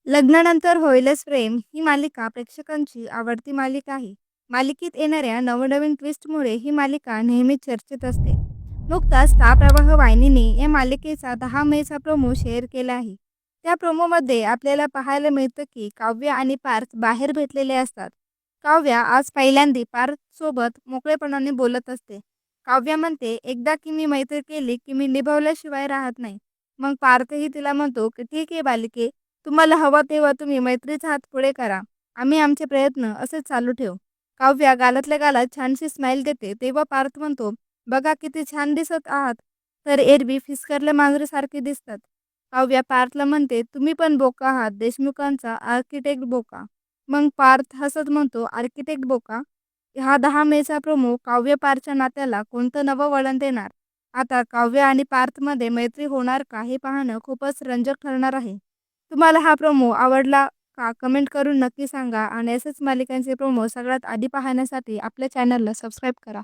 लग्नानंतर होईलच प्रेम ही मालिका प्रेक्षकांची आवडती मालिका आहे. मालिकेत येणाऱ्या नवनवीन ट्विस्टमुळे ही मालिका नेहमीच चर्चेत असते. नुकताच स्टार प्रवाह वाहिनीने या मालिकेचा 10 मेचा प्रोमो शेअर केला आहे. त्या प्रोमोमध्ये आपल्याला पाहायला मिळतं की काव्य आणि पार्थ बाहेर भेटलेले असतात. काव्या आज पहिल्यांदा पार्थसोबत मोकळेपणाने बोलत असते. काव्या म्हणते, एकदा की मी मैत्री केली की मी निभावल्याशिवाय राहत नाही. मग पार्थही तिला म्हणतो की ठीक आहे बालिके, तुम्हाला हवं तेव्हा तुम्ही मैत्रीचा हात पुढे करा. आम्ही आमचे प्रयत्न असेच चालू ठेवू. काव्या गालातल्या गालात छानशी स्माईल देते तेव्हा पार्थ म्हणतो, बघा किती छान दिसत आहात. तर एरवी फिसकरल्या मांजरीसारखे दिसतात. काव्या पार्थला म्हणते, तुम्ही पण बोका आहात, देशमुखांचा आर्किटेक्ट बोका. मग पार्थ हसत म्हणतो, आर्किटेक्ट बोका. हा 10 मेचा प्रोमो काव्य पार्थच्या नात्याला कोणतं नवं वळण देणार? आता काव्य आणि पार्थमध्ये मैत्री होणार का हे पाहणं खूपच रंजक ठरणार आहे. तुम्हाला हा प्रोमो आवडला का? कमेंट करून नक्की सांगा आणि असेच मालिकांचे प्रोमो सगळ्यात आधी पाहण्यासाठी आपल्या चॅनलला सबस्क्राईब करा.